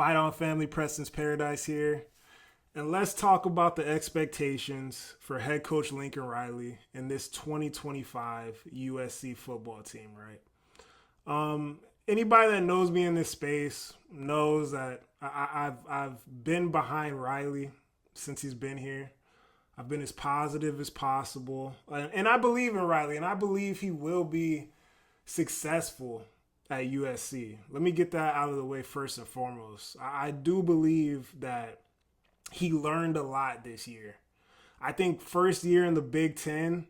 Fight on Family, Preston's Paradise here. And let's talk about the expectations for head coach Lincoln Riley and this 2025 USC football team, right? Anybody that knows me in this space knows that I've been behind Riley since he's been here. I've been as positive as possible. And I believe in Riley, and I believe he will be successful at USC. Let me get that out of the way first and foremost. I do believe that he learned a lot this year. I think first year in the Big Ten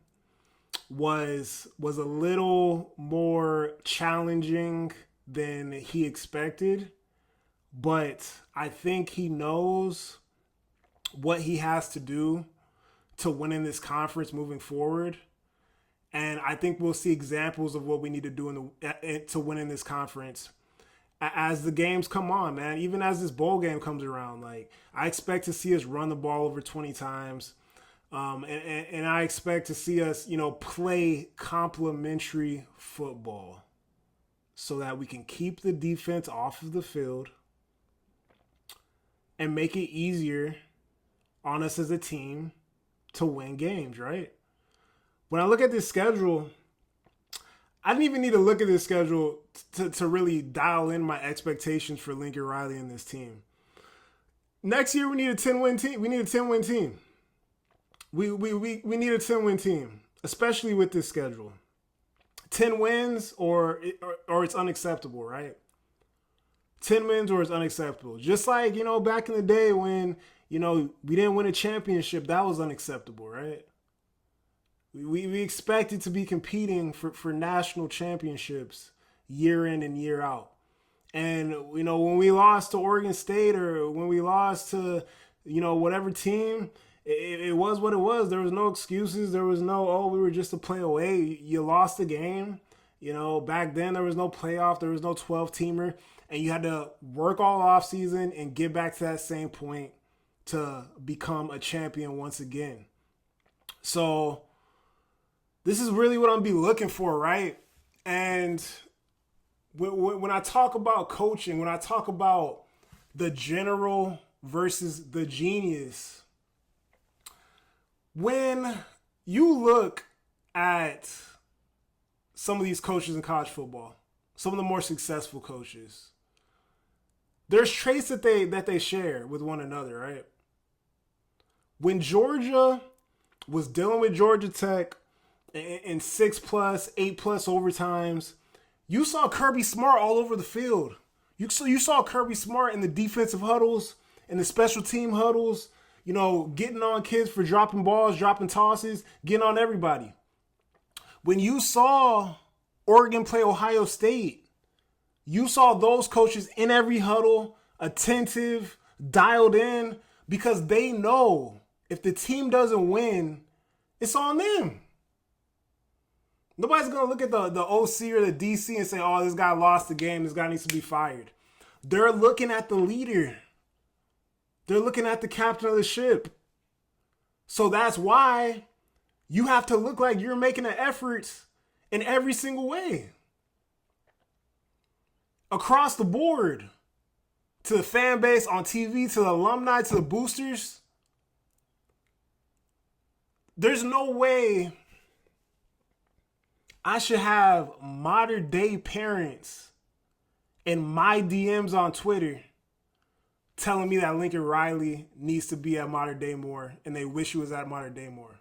was a little more challenging than he expected, but I think he knows what he has to do to win in this conference moving forward. And I think we'll see examples of what we need to do to win in this conference as the games come on, man. Even as this bowl game comes around, like I expect to see us run the ball over 20 times. And I expect to see us, play complementary football so that we can keep the defense off of the field and make it easier on us as a team to win games, right? When I look at this schedule, I didn't even need to look at this schedule to really dial in my expectations for Lincoln Riley and this team. Next year, we need a 10-win team. We need a 10-win team. We need a 10-win team, especially with this schedule. 10 wins or it's unacceptable, right? 10 wins or it's unacceptable. Just like, back in the day when, we didn't win a championship, that was unacceptable, right? We expected to be competing for national championships year in and year out. And, when we lost to Oregon State or when we lost to, whatever team, it was what it was. There was no excuses. There was no, we were just a play away. You lost the game. Back then there was no playoff. There was no 12-teamer. And you had to work all offseason and get back to that same point to become a champion once again. So this is really what I'm going to be looking for, right? And when I talk about coaching, when I talk about the general versus the genius, when you look at some of these coaches in college football, some of the more successful coaches, there's traits that they share with one another, right? When Georgia was dealing with Georgia Tech in 6+, 8+ overtimes, you saw Kirby Smart all over the field. You saw Kirby Smart in the defensive huddles, in the special team huddles, getting on kids for dropping balls, dropping tosses, getting on everybody. When you saw Oregon play Ohio State, you saw those coaches in every huddle, attentive, dialed in, because they know if the team doesn't win, it's on them. Nobody's going to look at the OC or the DC and say, oh, this guy lost the game, this guy needs to be fired. They're looking at the leader. They're looking at the captain of the ship. So that's why you have to look like you're making an effort in every single way. Across the board. To the fan base, on TV, to the alumni, to the boosters. There's no way I should have modern day parents in my DMs on Twitter telling me that Lincoln Riley needs to be at Modern Day more and they wish he was at Modern Day more.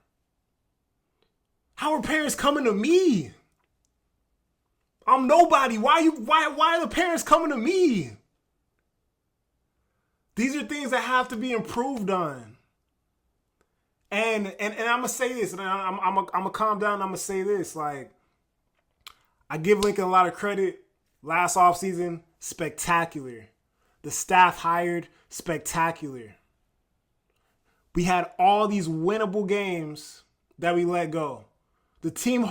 How are parents coming to me? I'm nobody. Why are the parents coming to me? These are things that have to be improved on. And I'm gonna say this, and I'm gonna calm down. And I'm gonna say this, like, I give Lincoln a lot of credit. Last offseason, spectacular. The staff hired, spectacular. We had all these winnable games that we let go. The team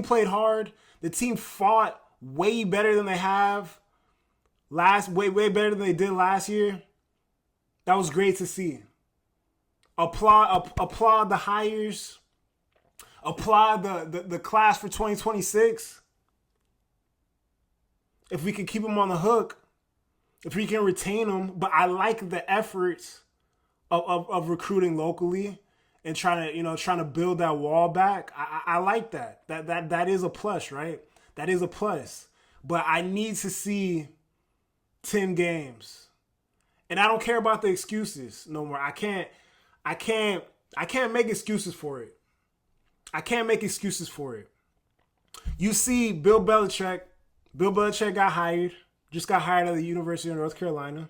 played hard. The team fought way better than they have way better than they did last year. That was great to see. Applaud the hires. Applaud the class for 2026. If we could keep them on the hook, if we can retain them. But I like the efforts of recruiting locally and trying to build that wall back. I like that. That is a plus, right? That is a plus. But I need to see 10 games. And I don't care about the excuses no more. I can't make excuses for it. I can't make excuses for it. You see Bill Belichick just got hired at the University of North Carolina.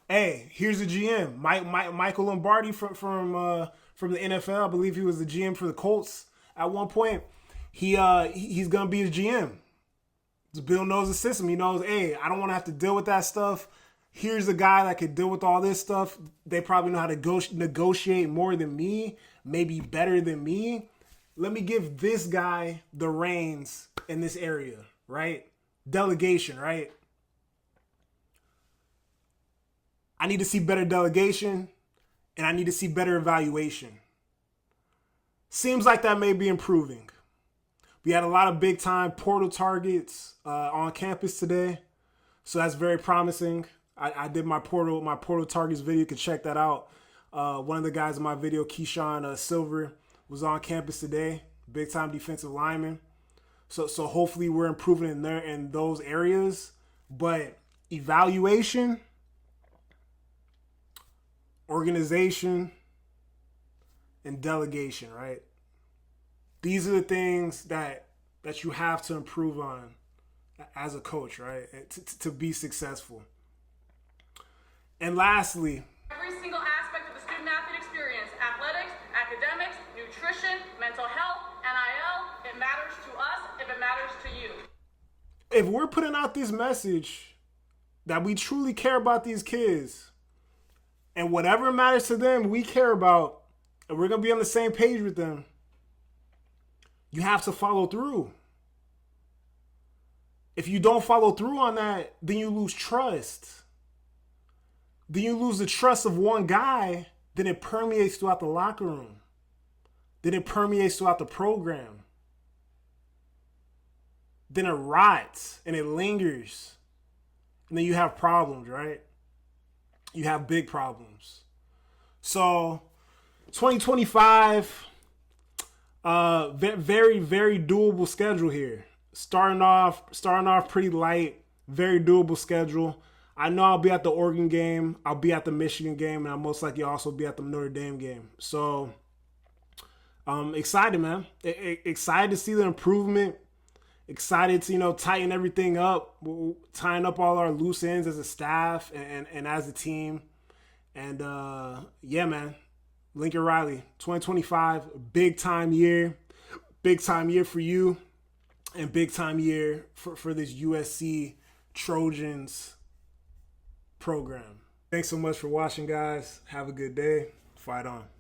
Hey, here's the GM, Michael Lombardi from the NFL. I believe he was the GM for the Colts at one point. He's gonna be his GM. Bill knows the system. He knows, hey, I don't want to have to deal with that stuff. Here's a guy that can deal with all this stuff. They probably know how to negotiate more than me, maybe better than me. Let me give this guy the reins in this area, right? Delegation, right? I need to see better delegation, and I need to see better evaluation. Seems like that may be improving. We had a lot of big-time portal targets on campus today, so that's very promising. I did my portal targets video. You can check that out. One of the guys in my video, Keyshawn Silver, was on campus today. Big-time defensive lineman. So hopefully we're improving in those areas. But evaluation, organization, and delegation, right? These are the things that you have to improve on as a coach, right? To be successful. And lastly, every single aspect of the student-athlete experience, athletics, academics, nutrition, mental health, NIL, it matters to us if it matters to you. If we're putting out this message that we truly care about these kids and whatever matters to them, we care about, and we're going to be on the same page with them, you have to follow through. If you don't follow through on that, then you lose trust. Then you lose the trust of one guy, then it permeates throughout the locker room. Then it permeates throughout the program. Then it rots and it lingers. And then you have problems, right? You have big problems. So 2025, very, very doable schedule here. Starting off pretty light, very doable schedule. I know I'll be at the Oregon game, I'll be at the Michigan game, and I'll most likely also be at the Notre Dame game. So I'm excited, man. Excited to see the improvement. Excited to, tighten everything up, tying up all our loose ends as a staff and as a team. And yeah, man. Lincoln Riley, 2025, big time year. Big time year for you. And big time year for this USC Trojans program. Thanks so much for watching, guys. Have a good day. Fight on.